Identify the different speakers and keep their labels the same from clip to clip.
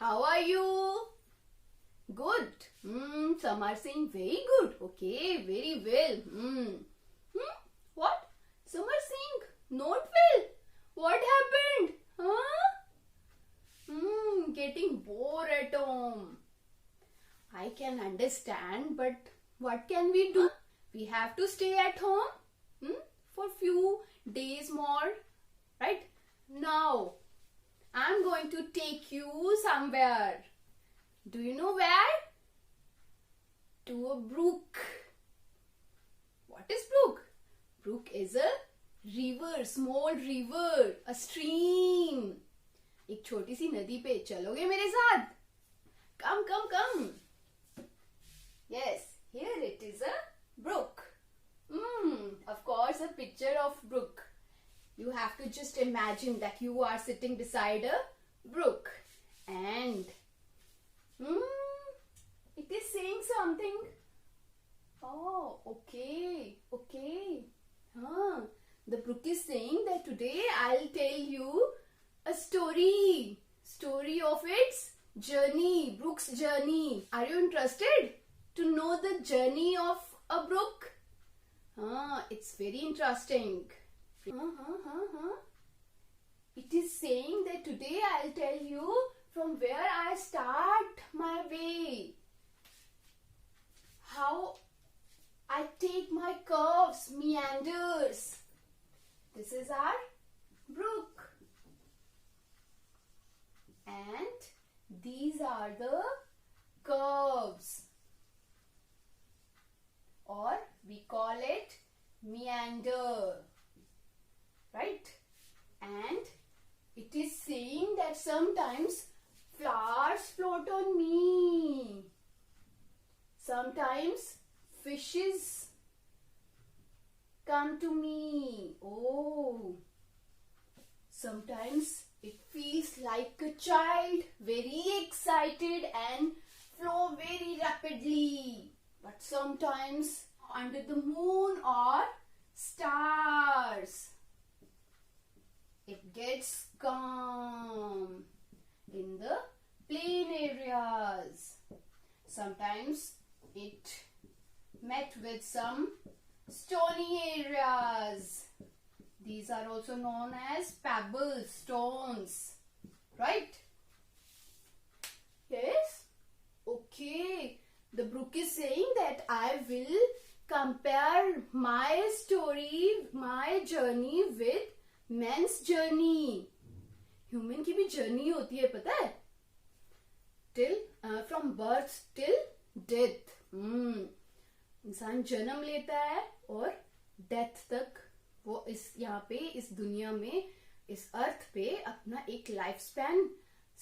Speaker 1: How are you? Good. Some are saying very good. Okay, very well. What? Some are saying not well. What happened? Huh? Getting bored at home. I can understand, but what can we do? We have to stay at home for few days more, right? Now, I'm going to take you somewhere. Do you know where? To a brook. What is brook? Brook is a river, small river, a stream. एक छोटी सी नदी पे चलोगे मेरे साथ? Come, come, come. Yes, here it is a brook. Of course, a picture of brook. You have to just imagine that you are sitting beside a brook and it is saying something. Oh, okay. The brook is saying that today I'll tell you a story of its journey, brook's journey. Are you interested to know the journey of a brook? It's very interesting. It is saying that today I'll tell you from where I start my way, how I take my curves, meanders. This is our brook. And these are the curves, or we call it meander, right? And it is saying that sometimes flowers float on me, sometimes fishes come to me. Oh, sometimes it feels like a child, very excited and flow very rapidly. But sometimes under the moon or stars, it gets calm in the plain areas. Sometimes it met with some stony areas. These are also known as pebbles, stones, right? Yes? Okay. The brook is saying that I will compare my story, my journey with man's journey. Human की भी journey होती है, पता है? From birth till death. इंसान जन्म लेता है और डेथ तक वो इस यहाँ पे इस दुनिया में इस अर्थ पे अपना एक लाइफ स्पैन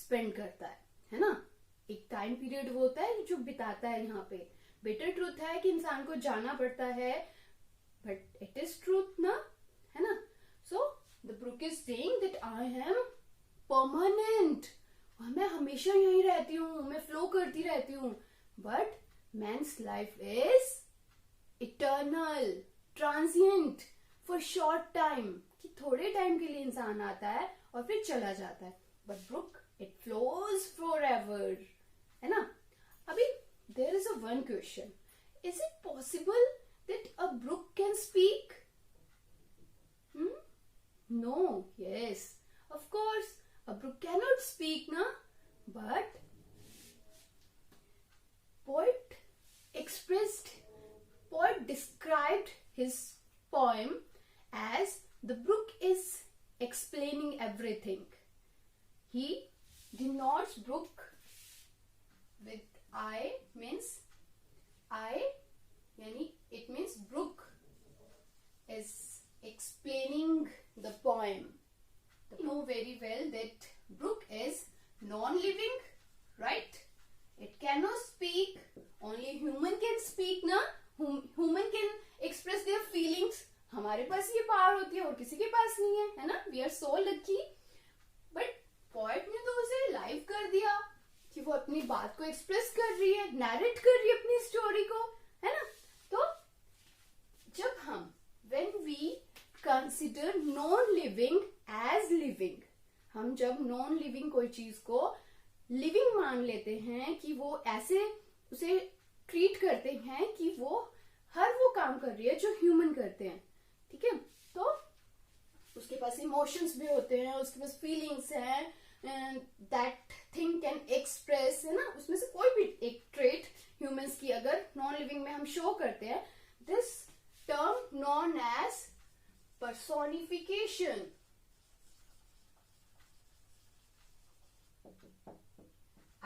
Speaker 1: स्पेंड करता है ना? एक टाइम पीरियड वो होता है जो बिताता है यहाँ पे. बेटर ट्रूथ है कि इंसान को जाना पड़ता है, बट इट इज ट्रूथ ना, है ना? So the brook is saying that I am permanent, और मैं हमेशा यहीं रहती हूँ, मैं फ्लो करती रहती हूँ. But men's life is eternal, transient, for short time, कि थोड़े टाइम के लिए इंसान आता है और फिर चला जाता है. But brook it flows forever, है ना? अभी there is a one question. Is it possible that a brook can speak? No. Yes. Of course, a brook cannot speak, na? But poet described his poem as the brook is explaining everything. He denotes brook with I means it means brook is explaining the poem. You know very well that brook is non-living, right? It cannot speak. Only human can speak, ना? Human can express their feelings. हमारे पास ये power होती है और किसी के पास नहीं है ना? We are so lucky. But poet ने तो उसे लाइव कर दिया कि वो अपनी बात को एक्सप्रेस कर रही है, नैरेट कर रही है अपनी स्टोरी को, है ना? तो जब हम when we consider non living as living, हम जब नॉन लिविंग कोई चीज को लिविंग मान लेते हैं, कि वो ऐसे उसे ट्रीट करते हैं कि वो हर वो काम कर रही है जो ह्यूमन करते हैं, ठीक है। तो उसके पास इमोशंस भी होते हैं, उसके पास फीलिंग्स हैं, दैट थिंग कैन एक्सप्रेस, है ना। उसमें से कोई भी एक ट्रेट ह्यूमंस की अगर नॉन लिविंग में हम शो करते हैं, this term known as personification.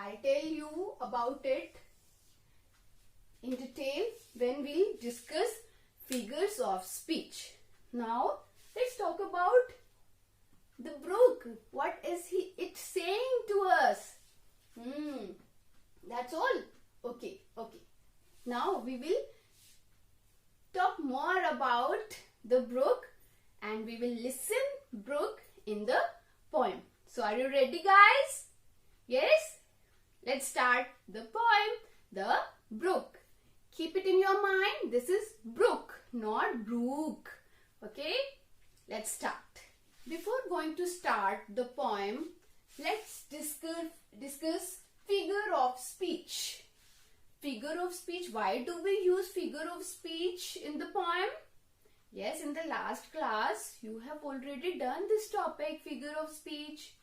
Speaker 1: I'll tell you about it in detail when we discuss figures of speech. Now let's talk about the brook. What is it saying to us? That's all. Okay. Now we will talk more about the brook, and we will listen brook in the poem. So are you ready, guys? Yes? Let's start the poem, The Brook. Keep it in your mind. This is brook, not brook. Okay? Let's start. Before going to start the poem, let's discuss figure of speech. Figure of speech. Why do we use figure of speech in the poem? Yes, in the last class, you have already done this topic, figure of speech.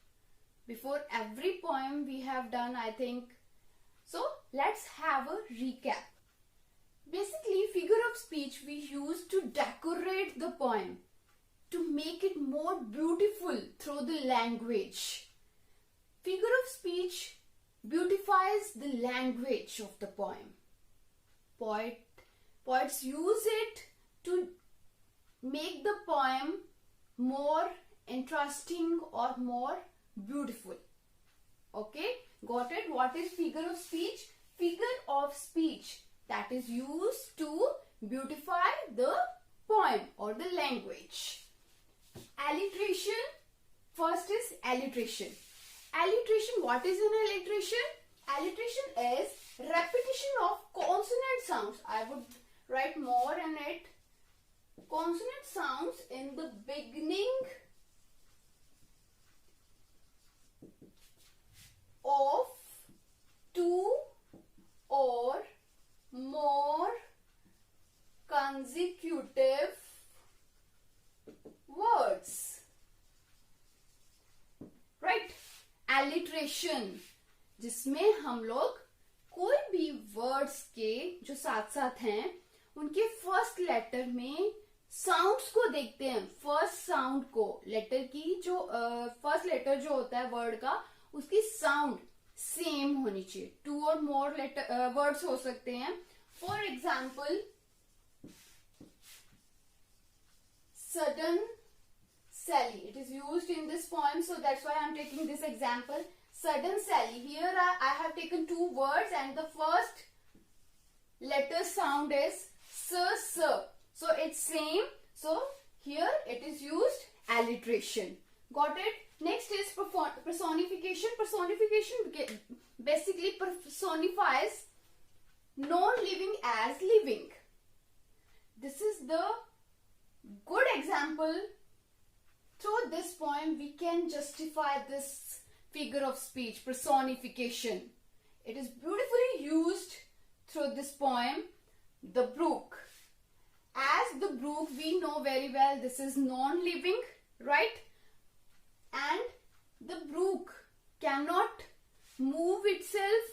Speaker 1: Before every poem we have done, I think. So, let's have a recap. Basically, figure of speech we use to decorate the poem, to make it more beautiful through the language. Figure of speech beautifies the language of the poem. Poets use it to make the poem more interesting or more beautiful. Okay, got it? What is figure of speech? Figure of speech that is used to beautify the poem or the language. Alliteration. First is alliteration. Alliteration, what is an alliteration? Alliteration is repetition of consonant sounds. I would write more in it. Consonant sounds in the beginning of two or more consecutive words. Right? Alliteration, जिसमें हम लोग कोई भी words के जो साथ साथ हैं उनके फर्स्ट लेटर में साउंड्स को देखते हैं। फर्स्ट साउंड को, लेटर की जो फर्स्ट लेटर जो होता है वर्ड का, उसकी साउंड सेम होनी चाहिए। टू और मोर लेटर वर्ड्स हो सकते हैं। For example, sudden Sally. It is used in this poem, so that's why I am taking this example. Sudden Sally. Here I have taken two words and the first letter sound is s. So it's same. So here it is used alliteration. Got it? Next is personification. Personification basically personifies non-living as living. This is the good example. Through this poem we can justify this figure of speech, personification. It is beautifully used through this poem, The Brook. As the brook, we know very well this is non-living, right? And the brook cannot move itself,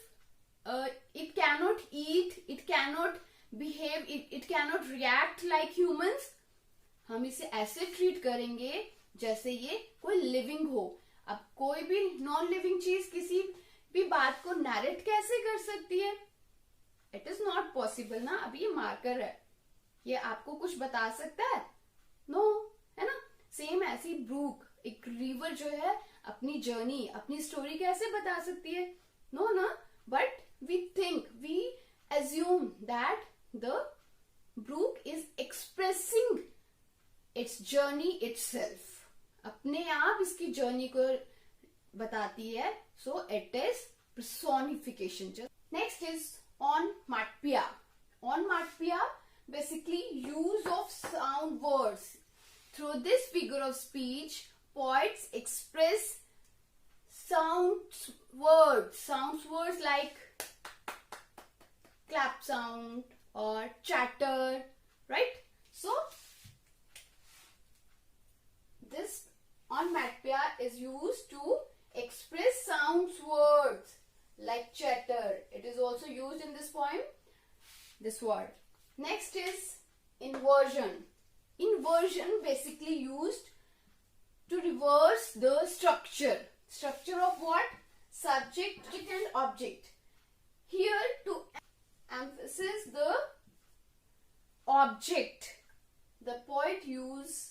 Speaker 1: it cannot eat, it cannot behave, it cannot react like humans. हम इसे ऐसे treat करेंगे जैसे ये कोई living हो। अब कोई भी नॉन लिविंग चीज किसी भी बात को नैरेट कैसे कर सकती है? इट इज नॉट पॉसिबल ना। अब ये मार्कर है, ये आपको कुछ बता सकता है? नो, है ना। सेम ऐसी ब्रूक, एक रिवर जो है, अपनी जर्नी, अपनी स्टोरी कैसे बता सकती है? नो ना। But we think, we assume that the brook is expressing its journey itself, अपने आप इसकी जर्नी को बताती है। So it is personification. Next is onomatopoeia. Onomatopoeia, basically use of sound words. Through this figure of speech, poets express sounds words like clap sound or chatter, right? So this onomatopoeia is used to express sounds words like chatter. It is also used in this poem, this word. Next is inversion. Inversion basically used to reverse the structure. Structure of what? Subject and object. Here to emphasize the object, the poet uses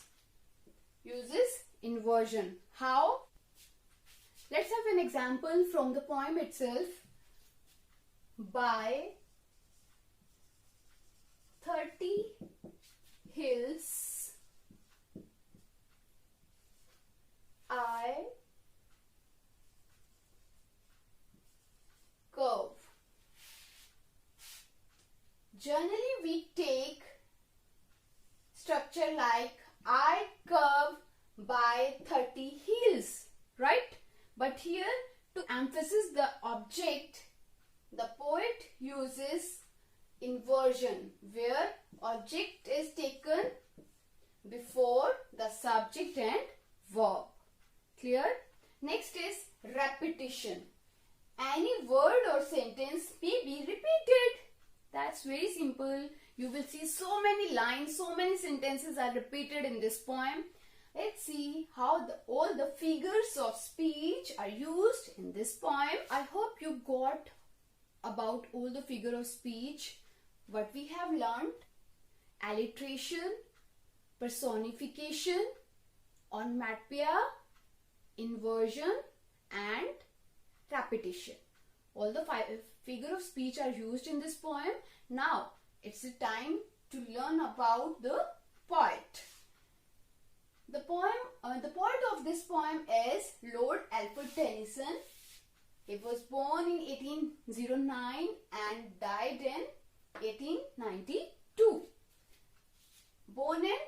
Speaker 1: inversion. How? Let's have an example from the poem itself. By 30 hills I curve. Generally we take structure like I curve by 30 hills, right? But here to emphasize the object, the poet uses inversion, where object is taken before the subject and verb. Clear? Next is repetition. Any word or sentence may be repeated. That's very simple. You will see so many lines, so many sentences are repeated in this poem. Let's see how all the figures of speech are used in this poem. I hope you got about all the figure of speech. What we have learned: alliteration, personification, onomatopoeia, inversion and repetition. All the figure of speech are used in this poem. Now it's the time to learn about the poet. The poet of this poem is Lord Alfred Tennyson. He was born in 1809 and died in 1892. Born in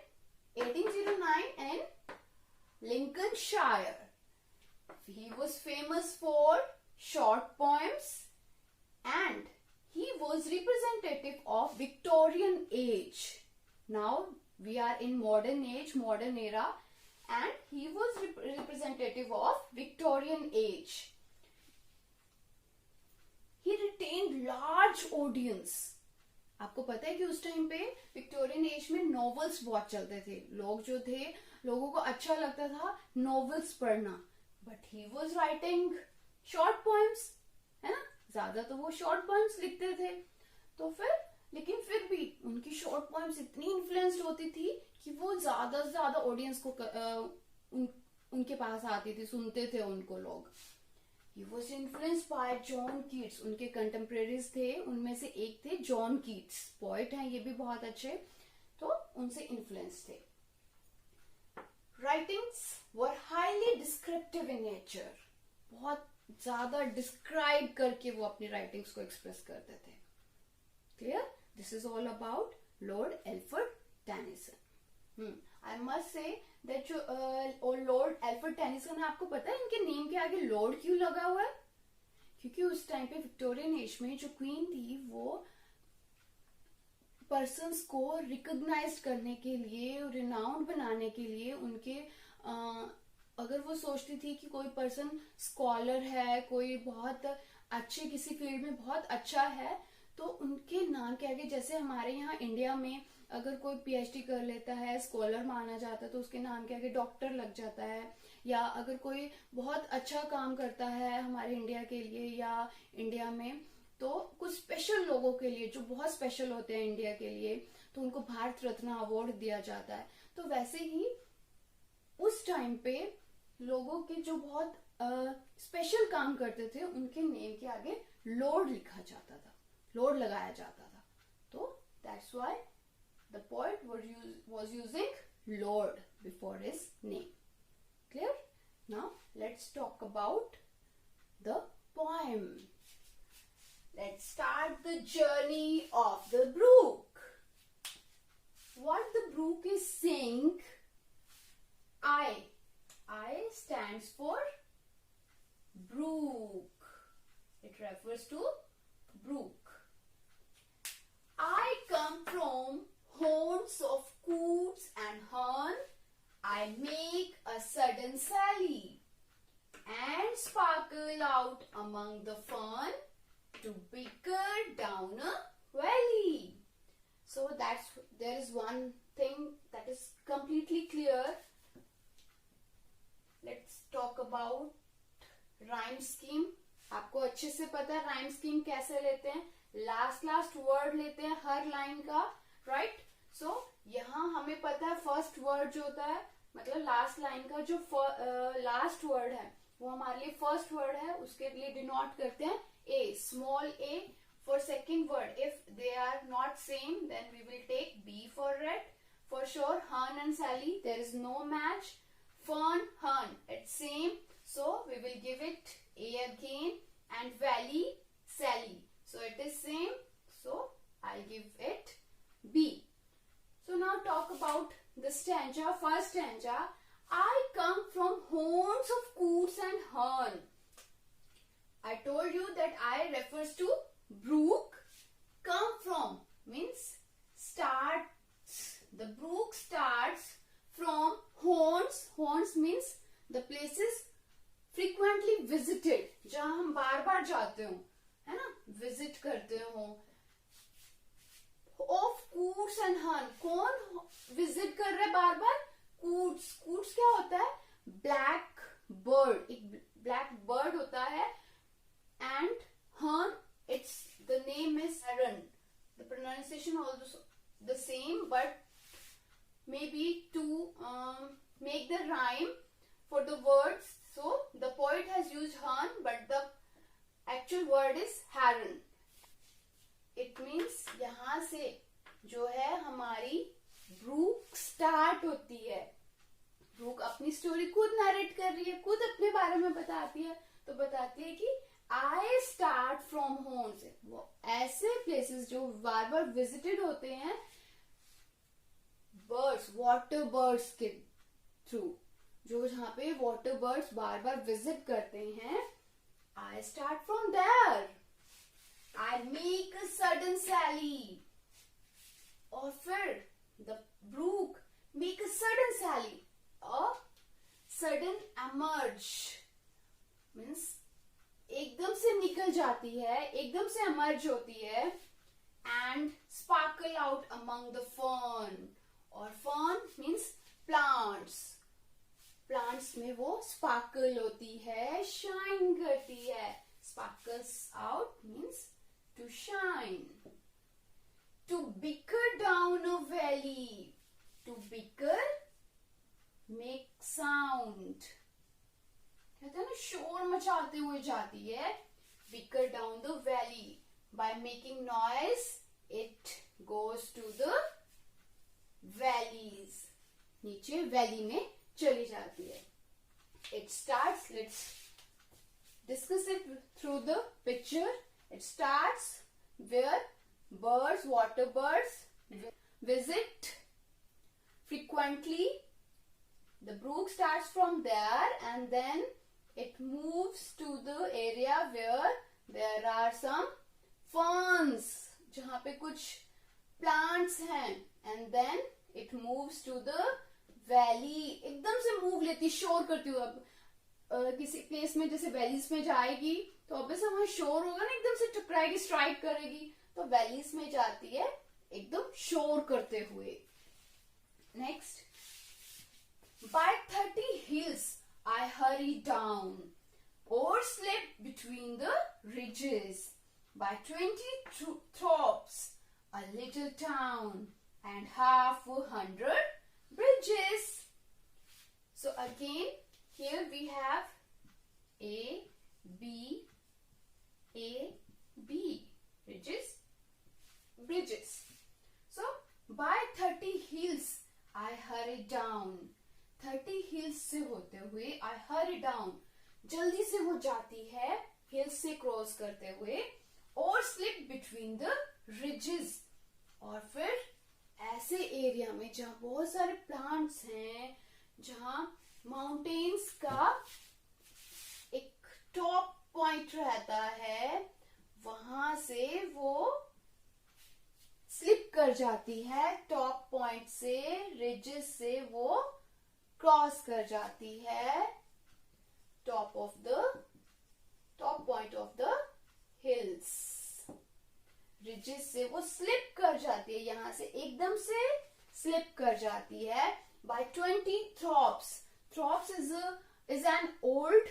Speaker 1: 1809 in Lincolnshire. He was famous for short poems and he was representative of Victorian age. Now we are in modern age, modern era, and he was representative of Victorian age. He retained large audience. आपको पता है कि उस time पे Victorian age में novels बहुत चलते थे. लोग जो थे, लोगों को अच्छा लगता था नॉवेल्स पढ़ना. But he was writing short poems, है ना. ज्यादा तो वो शॉर्ट पोएम्स लिखते थे. तो लेकिन फिर भी उनकी शॉर्ट पोएम्स इतनी इन्फ्लुएंस्ड होती थी कि वो ज्यादा से ज्यादा ऑडियंस को उनके पास आती थी, सुनते थे उनको लोग. He was influenced by John Keats. उनके कंटेम्परेरीज थे, उनमें से एक थे जॉन कीट्स. पोएट हैं ये भी बहुत अच्छे, तो उनसे इन्फ्लुएंस थे. Writings were highly descriptive in nature. बहुत ज्यादा डिस्क्राइब करके वो अपनी राइटिंग्स को एक्सप्रेस करते थे. Clear? This is all about Lord Alfred Tennyson. I must say that जो लॉर्ड एल्फ्रेड टेनिसन है, आपको पता है इनके नेम के आगे लॉर्ड क्यों लगा हुआ है? क्योंकि उस टाइम पे विक्टोरियन एज में जो क्वीन थी वो पर्सन्स को रिकॉग्नाइज करने के लिए, रिनाउंड बनाने के लिए, उनके अगर वो सोचती थी कि कोई पर्सन स्कॉलर है, कोई बहुत अच्छे किसी फील्ड में बहुत अच्छा है, तो उनके नाम के आगे, जैसे हमारे यहाँ इंडिया में अगर कोई पीएचडी कर लेता है, स्कॉलर माना जाता है, तो उसके नाम के आगे डॉक्टर लग जाता है. या अगर कोई बहुत अच्छा काम करता है हमारे इंडिया के लिए या इंडिया में, तो कुछ स्पेशल लोगों के लिए जो बहुत स्पेशल होते हैं इंडिया के लिए, तो उनको भारत रत्न अवार्ड दिया जाता है. तो वैसे ही उस टाइम पे लोगों के जो बहुत स्पेशल काम करते थे, उनके नेम के आगे लॉर्ड लिखा जाता था, लॉर्ड लगाया जाता था. तो that's why the poet was using Lord before his name. Clear? Now let's talk about the poem. Let's start the journey of the brook. What the brook is saying, I stands for brook. It refers to brook. I come from haunts of coots and hern. I make a sudden sally and sparkle out among the fern to bicker down a valley. So there is one thing that is completely clear. Let's talk about rhyme scheme. आपको अच्छे से पता है rhyme scheme कैसे लेते हैं. Last word लेते हैं हर लाइन का, राइट? सो यहाँ हमें पता है फर्स्ट वर्ड जो होता है, मतलब लास्ट लाइन का जो लास्ट वर्ड है वो हमारे लिए फर्स्ट वर्ड है, उसके लिए डिनोट करते हैं A, small A. For second word, if they are not same, then we will take B for red. For sure, Hun and Sally, there is no match. Fern, Hun, it's same. So we will give it A again. And Valley, Sally. So it is same. So I'll give it B. So now talk about the stanza. First stanza. I come from haunts of coots and hern. I told you that I refers to brook. Come from means starts. The brook starts from haunts. Haunts means the places frequently visited, जहाँ हम बार बार जाते हो, है ना, visit करते हो. Of coots and hern. कौन visit कर रहा है बार बार? कूट्स. कूट्स क्या होता है? Black bird. एक ब्लैक बर्ड होता है. एंड हर्न, it's the name is heron. The pronunciation also the same, but maybe to make the rhyme for the words, so the poet has used hern, but the actual word is heron. It means यहाँ से जो है हमारी Brooke start होती है. Brooke अपनी story खुद narrate कर रही है, खुद अपने बारे में बताती है. तो बताती है कि I start from homes. वो ऐसे प्लेसेस जो बार बार विजिटेड होते हैं बर्ड्स, वाटर बर्ड्स के थ्रू, जो जहाँ पे वाटर बर्ड्स बार बार विजिट करते हैं. I start from there. I make a sudden sally. और फिर the brook make a sudden sally. और sudden emerge means एकदम से निकल जाती है, एकदम से emerge होती है. And sparkle out among the fern. और fern means plants. Plants में वो sparkle होती है, shine करती है. Sparkles out means to shine. To bicker down a valley. To bicker, make sound. कहते हैं ना, शोर मचाते हुए जाती है. Bicker down the valley. By making noise, it goes to the valleys. नीचे वैली में चली जाती है. It starts, let's discuss it through the picture. It starts where birds, water birds visit frequently. The brook starts from there and then it moves to the area where there are some ferns, जहाँ पे कुछ plants हैं. And then it moves to the valley. एकदम से move लेती, शोर करती हुई. अब किसी प्लेस में जैसे वैलीज में जाएगी तो ऑब्वियसली वहां शोर होगा ना, एकदम से टकराएगी, स्ट्राइक करेगी. तो वैलीज में जाती है एकदम शोर करते हुए. Next. By 30 hills I hurry down, o'erslip between the ridges. By 20 thorps a little town, and 100 bridges. So again, here we have A, B, ridges, bridges. So by 30 hills I hurry down. 30 hills से होते हुए I hurry down, जल्दी से हो जाती है hills से cross करते हुए. और slip between the ridges. और फिर ऐसे एरिया में जहाँ बहुत सारे प्लांट्स हैं, जहाँ माउंटेन्स का एक टॉप पॉइंट रहता है वहां से वो स्लिप कर जाती है, टॉप पॉइंट से, रिजेस से वो क्रॉस कर जाती है top point of the hills. Ridges से वो स्लिप कर जाती है, यहां से एकदम से स्लिप कर जाती है by 20 throps. Throps is an old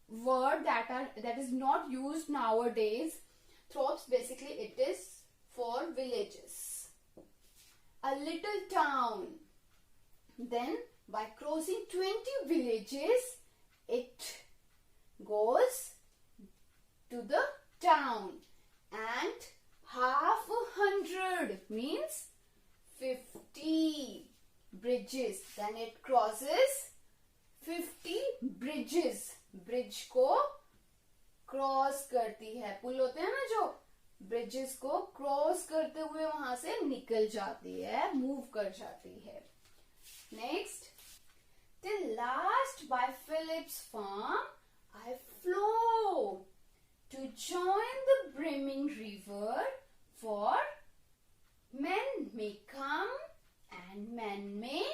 Speaker 1: word that is not used nowadays. Throps basically it is for villages. A little town. Then by crossing 20 villages, it goes to the town, and 100 means 50 bridges. Then it crosses 50 bridges. Bridge को cross करती है, पुल होते हैं ना जो, bridges को cross करते हुए वहां से निकल जाती है, मूव कर जाती है। Next, till last by Philip's farm I flow to join the brimming river, for men may come and men may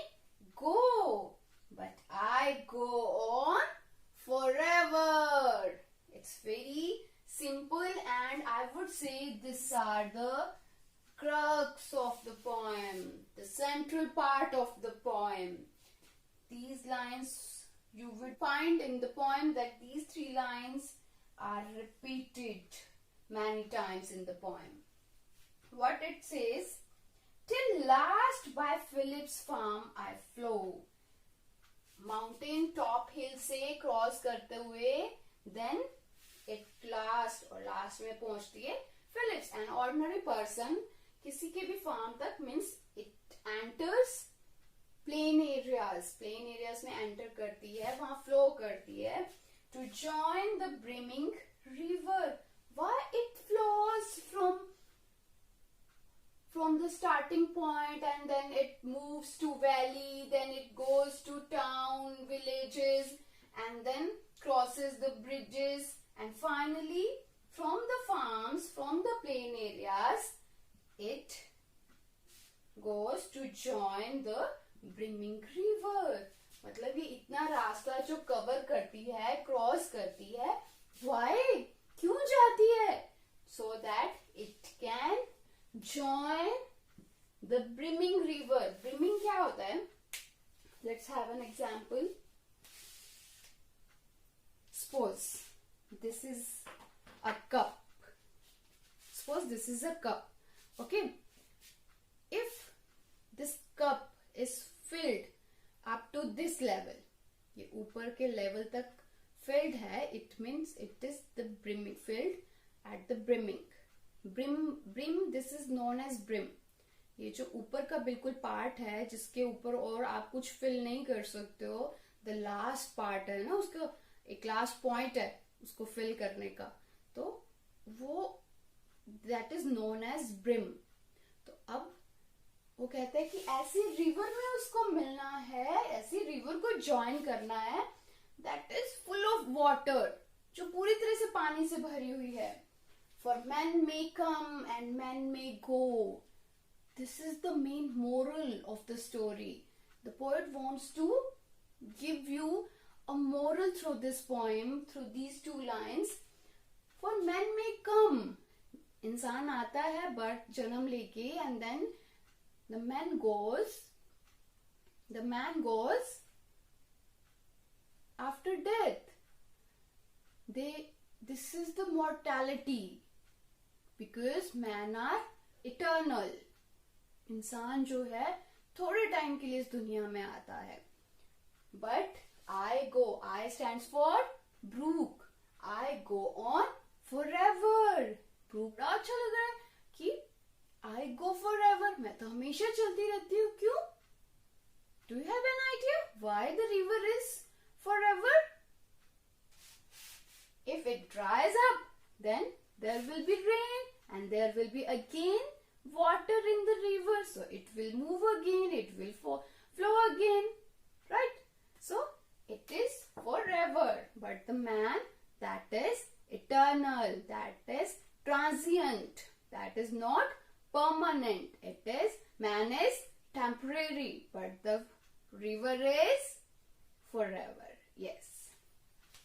Speaker 1: go, but I go on forever. It's very simple, and I would say these are the crux of the poem, the central part of the poem. These lines you will find in the poem that these 3 lines are repeated many times in the poem. What it says, till last by Philip's farm I flow. Mountain top hill से cross करते हुए then it last, और last में पहुंचती है Philip's. An ordinary person किसी के भी फार्म तक means it enters plain areas में एंटर करती है, वहां फ्लो करती है to join the brimming river. Why it flows from the starting point, and then it moves to valley, then it goes to town, villages, and then crosses the bridges, and finally from the farms, from the plain areas, it goes to join the brimming river. मतलब ये इतना रास्ता जो cover करती है, cross करती है, why? क्यों जाती है? So that it can join the brimming river. Brimming क्या होता है? Let's have an example. Suppose this is a cup. Suppose this is a cup. Okay. If this cup is filled up to this level, ये ऊपर के level तक filled है, it means it is the brimming, filled at the brimming. Brim, this is known as brim. ये जो ऊपर का बिल्कुल पार्ट है जिसके ऊपर और आप कुछ फिल नहीं कर सकते हो, the last part है ना, उसका एक लास्ट पॉइंट है उसको फिल करने का, तो वो that is known as brim. तो अब वो कहते हैं कि ऐसी रिवर में उसको मिलना है, ऐसी रिवर को ज्वाइन करना है that is full of water, जो पूरी तरह से पानी से भरी हुई है. For men may come and men may go. This is the main moral of the story. The poet wants to give you a moral through this poem, through these 2 lines. For men may come. इंसान आता है birth जन्म लेके, and then the man goes after death. This is the mortality, because men are eternal. इंसान जो है थोड़े time के लिए इस दुनिया में आता है. But I go, I stands for Brooke. I go on forever. Brooke बड़ा अच्छा लग रहा है कि I go forever. मैं तो हमेशा चलती रहती हूँ. क्यों? Do you have an idea why the river is forever? If it dries up, then there will be rain, and there will be again water in the river, so it will move again, it will flow again, right? So it is forever. But the man that is eternal, that is transient, that is not permanent. It is, man is temporary, but the river is forever. Yes.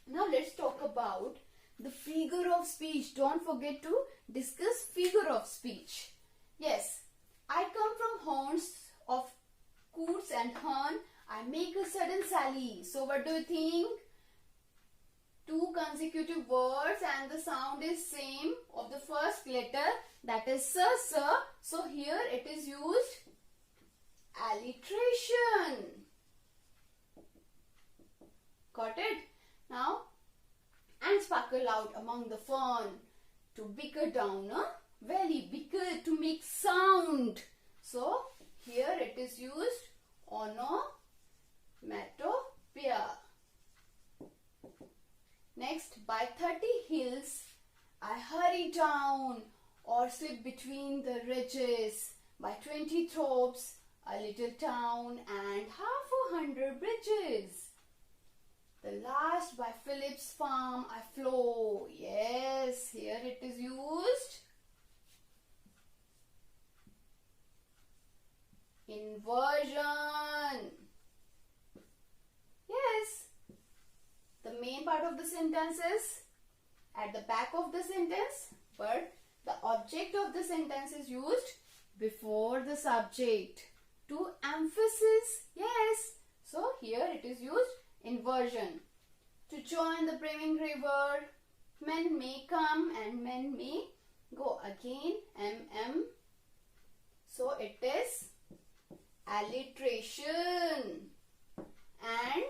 Speaker 1: Now let's talk about the figure of speech. Don't forget to discuss figure of speech. Yes, I come from horns of coots and horn. I make a sudden sally. So what do you think? Two consecutive words and the sound is same of the first letter, that is sir. So here it is used alliteration. Got it? Now, and sparkle out among the fern to bicker down a valley. Bicker, to make sound. So here it is used onomatopoeia. Next, by 30 hills I hurry down or slip between the ridges. By 20 thorps a little town and 100 bridges. The last by Philip's farm I flow. Yes, here it is used inversion. Yes. The main part of the sentence is at the back of the sentence, but the object of the sentence is used before the subject to emphasis. Yes. So here it is used inversion. To join the brimming river, men may come and men may go. Again, So it is alliteration. And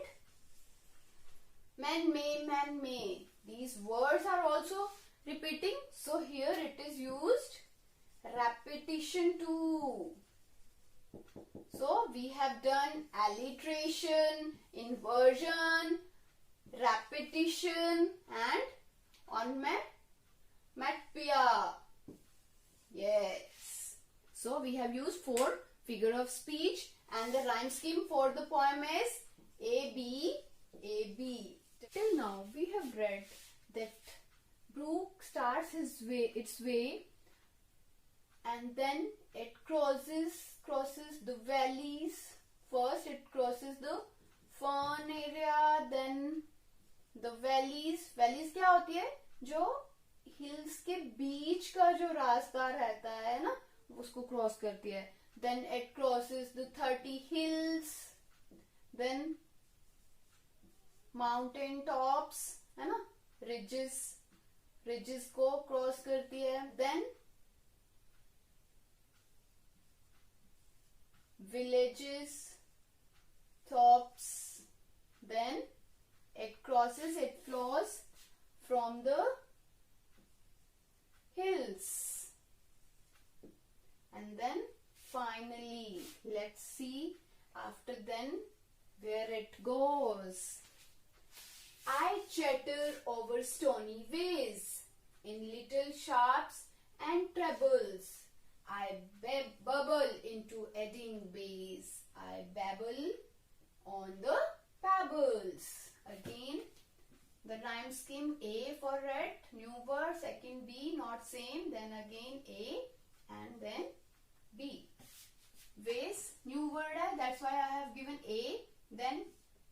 Speaker 1: man may. These words are also repeating. So here it is used repetition too. So we have done alliteration, inversion, repetition and onomatopoeia. Yes. So we have used 4 figure of speech and the rhyme scheme for the poem is A, B, A, B. Till now we have read that brook starts its way and then it crosses the valleys. First it crosses the fern area, then the valleys. Valleys क्या होती है? जो hills के बीच का जो रास्ता रहता है ना, उसको क्रॉस करती है. Then it crosses the 30 hills, then mountain tops, है ना, ridges को क्रॉस करती है. Then villages, tops, then it flows from the hills. And then finally, let's see after then where it goes. I chatter over stony ways in little sharps and trebles. I bubble into eddying bays. I babble on the pebbles. Again, the rhyme scheme: A for red, new word, second B, not same, then again A and then B. Ways, new word hai, that's why I have given A. Then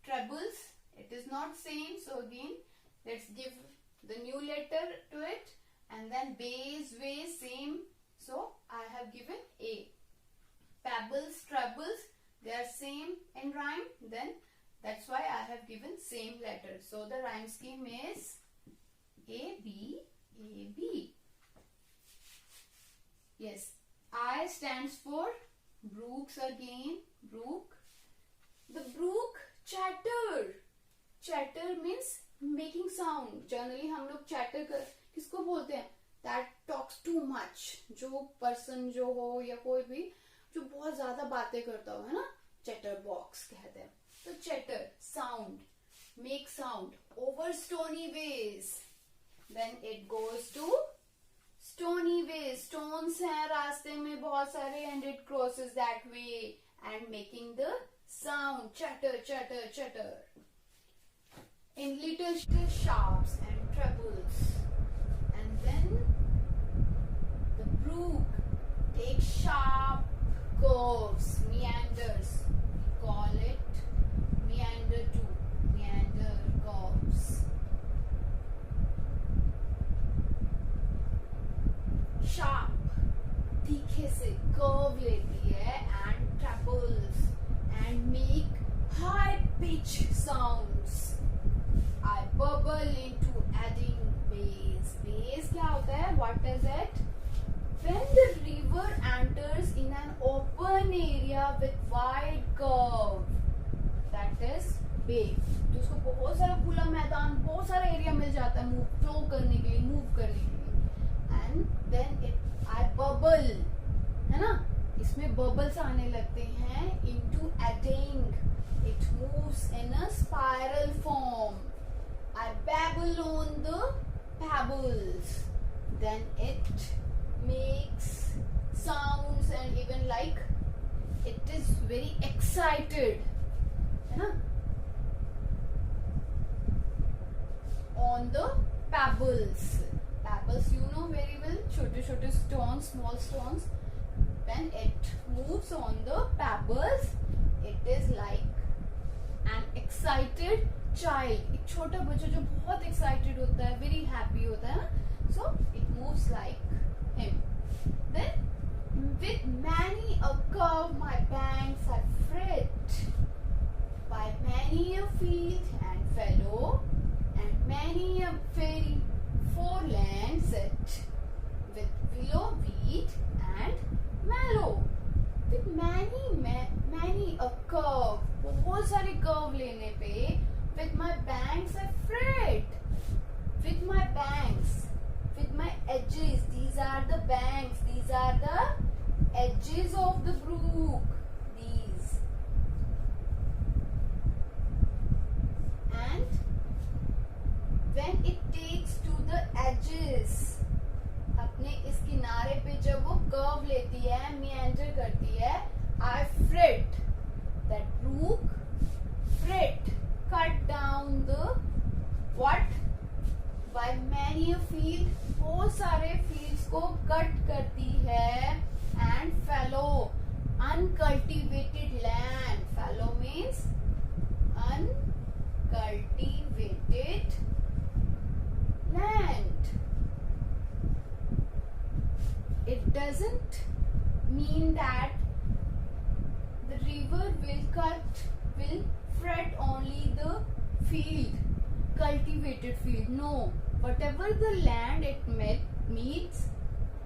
Speaker 1: trebles, it is not same, so again let's give the new letter to it. And then bays, ways, same, so I have given A. Pebbles, trebles, they are same in rhyme, then that's why I have given same letter. So the rhyme scheme is A, B, A, B. Yes, I stands for brooks again, brook. The brook chatter. Chatter means making sound. Generally हम लोग chatter किसको बोलते हैं? That talks too much. जो person जो हो या कोई भी जो बहुत ज्यादा बातें करता हो, है ना, chatter box कहते हैं. तो chatter, sound, make sound over stony ways. Then it goes to stony ways. Stones हैं रास्ते में बहुत सारे and it crosses that way and making the sound chatter, chatter, chatter. In little sharps and trebles. And then the brook takes sharp curves, meanders. We call it meander too, meander curves. Sharp, तीखे से curve लेती है and trebles and make high pitch sounds. I bubble into adding bass. Bass क्या होता है? What is it? When the river enters in an open area with wide curve, that is bay. तो उसको बहुत सारा खुला मैदान, बहुत सारा एरिया मिल जाता है मूव फ्लो करने के लिए, मूव करने के लिए. And then I bubble, है ना? इसमें bubbles आने लगते हैं into adding. It moves in a spiral form. I babble on the pebbles. Then it makes sounds and even like it is very excited, है ना? On the pebbles. Pebbles you know very well, छोटे-छोटे stones, small stones. When it moves on the pebbles, it is like an excited child. एक छोटा बच्चा जो बहुत excited होता है, very happy होता है ना? So it moves like him. Then with many a curve my banks are fret. By many a field and fallow, and many a fairy foreland set, with willow wheat and mallow. With many a curve, बहुत सारे curve लेने पे, with my banks I fret. With my banks, with my edges, these are the banks, these are the edges of the brook. These. And when it takes to the edges, अपने इस किनारे पे जब वो curve लेती है, meander करती है, I fret. That brook fret, cut down the what? By many a field, बहुत सारे fields को cut करती है and fallow, uncultivated land. Fallow means uncultivated land. It doesn't mean that the river will fret only the field, cultivated field. No, whatever the land it meets,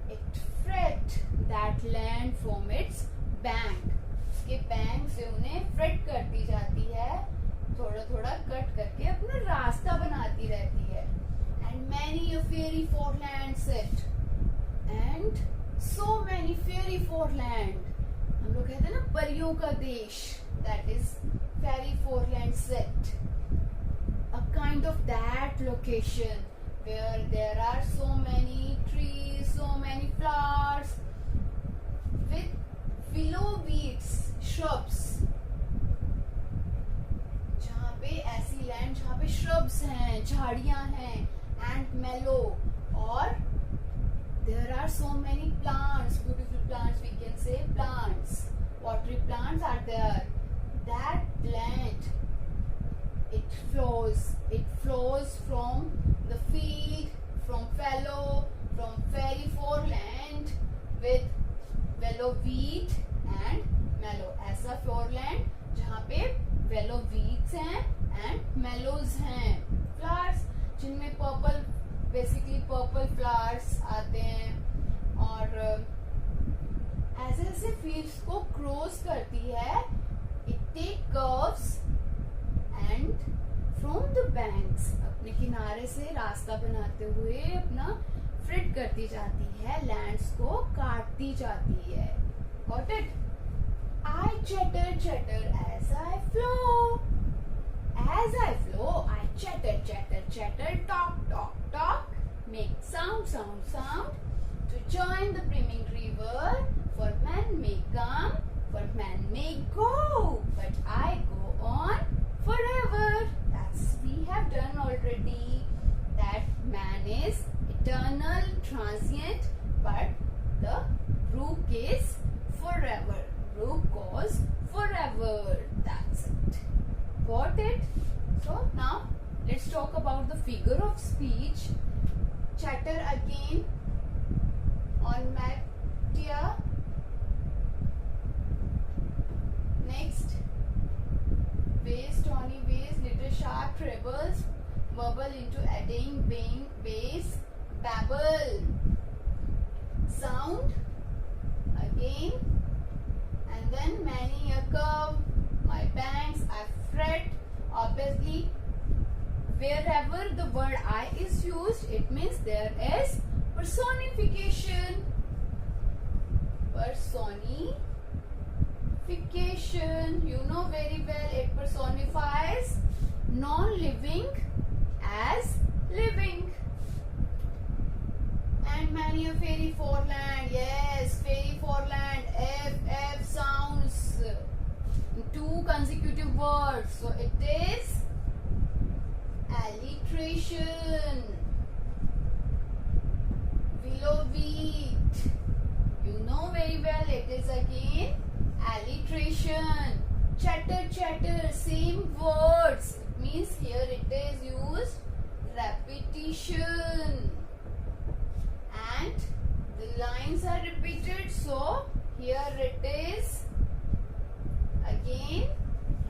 Speaker 1: it fret that land from its bank. उसके bank से उन्हें fret करती जाती है, थोड़ा थोड़ा cut करके अपना रास्ता बनाती रहती है. And many a fairy foreland set. And so many fairy foreland. हम लोग कहते हैं ना परियों का देश. That is fairy foreland set. A kind of that location where there are so many trees, so many flowers with willow weeds, shrubs. जहाँ पे ऐसी लैंड जहाँ पे shrubs हैं, झाड़ियाँ हैं, and mallow, और there are so many plants, beautiful plants, we can say plants, watery plants are there. That land, it flows from the field, from fallow, from fairy foreland with willow wheat and mallow. ऐसा foreland जहाँ पे willow wheats हैं and mallows हैं, flowers जिनमें purple, basically purple flowers आते हैं. और ऐसे ऐसे fields को cross करती है. It take curves and from the banks, अपने किनारे से रास्ता बनाते हुए अपना फ्रिट करती जाती है, लैंड्स को काटती जाती है. Got it? I chatter chatter as I flow. As I flow, I chatter chatter chatter, talk talk talk, make sound sound sound to join the brimming river. For men may come, for men may go, but I go on forever. That's we have done already. that man is eternal, transient, but the brook is forever. Brook goes forever. That's it. Got it? So now let's talk about the figure of speech. Chatter again on Mattia. Next, bass, tony bass, little sharp trebles, bubble into adding, bang, bass, babble. Sound again, and then many a curve, my banks, I fret. Obviously, wherever the word I is used, it means there is personification. Personification, you know very well, it personifies non-living as living. And many a fairy foreland, yes, fairy foreland, F sounds in 2 consecutive words, so it is alliteration. Willow wheat, you know very well, it is again alliteration. Chatter, chatter, same words, it means here it is used repetition. And the lines are repeated, so here it is again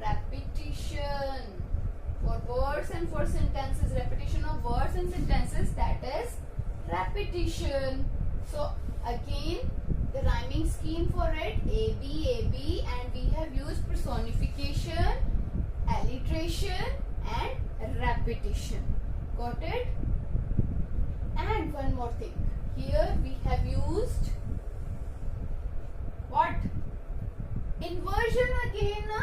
Speaker 1: repetition. For words and for sentences, repetition of words and sentences, that is repetition. So again the rhyming scheme for it, AB, and we have used personification, alliteration and repetition. Got it? And one more thing, here we have used what? Inversion again, na?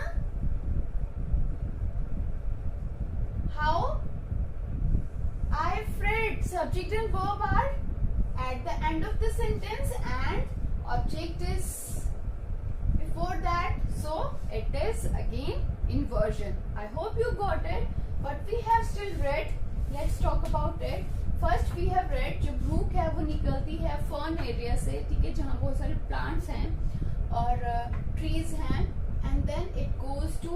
Speaker 1: How? I fret, subject and verb are at the end of the sentence and object is before that, so it is again inversion. I hope you got it, but we have still read. Let's talk about it. First we have read, जो brook है वो निकलती है fern area से, ठीक है, जहाँ बहुत सारे प्लांट्स हैं और ट्रीज हैं, and then it goes to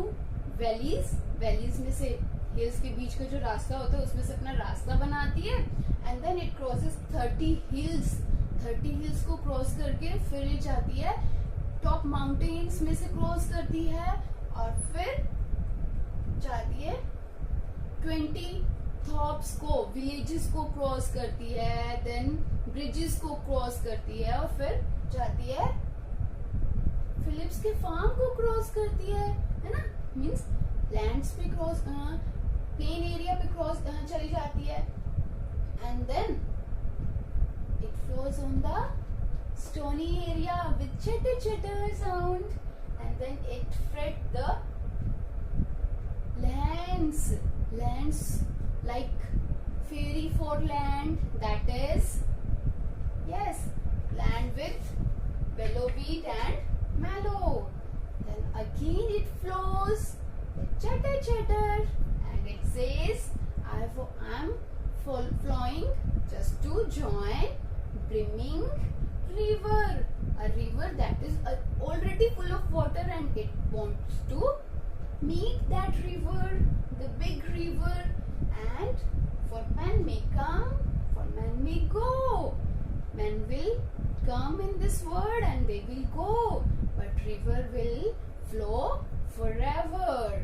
Speaker 1: valleys. Valleys में से हिल्स के बीच का जो रास्ता होता है उसमें से अपना रास्ता बनाती है, and then it crosses 30 hills. 30 hills को क्रॉस करके फिर ये जाती है टॉप माउंटेन्स में से क्रॉस करती है और फिर जाती है 20 टॉप्स को, विलेजेस को क्रॉस करती है, देन ब्रिजेस को क्रॉस करती है और फिर जाती है फिलिप्स के फार्म को क्रॉस करती है ना. मींस लैंड्स पे क्रॉस, प्लेन एरिया पे क्रॉस चली जाती है, and then it flows on the stony area with chitter chitter sound, and then it fret the lands like fairy foreland, that is, yes, land with willow wheat and mallow. Then again it flows with chatter and it says I'm flowing just to join brimming river, a river that is already full of water and it wants to meet that river, the big river. And for men may come, for men may go. Men will come in this world and they will go, but river will flow forever.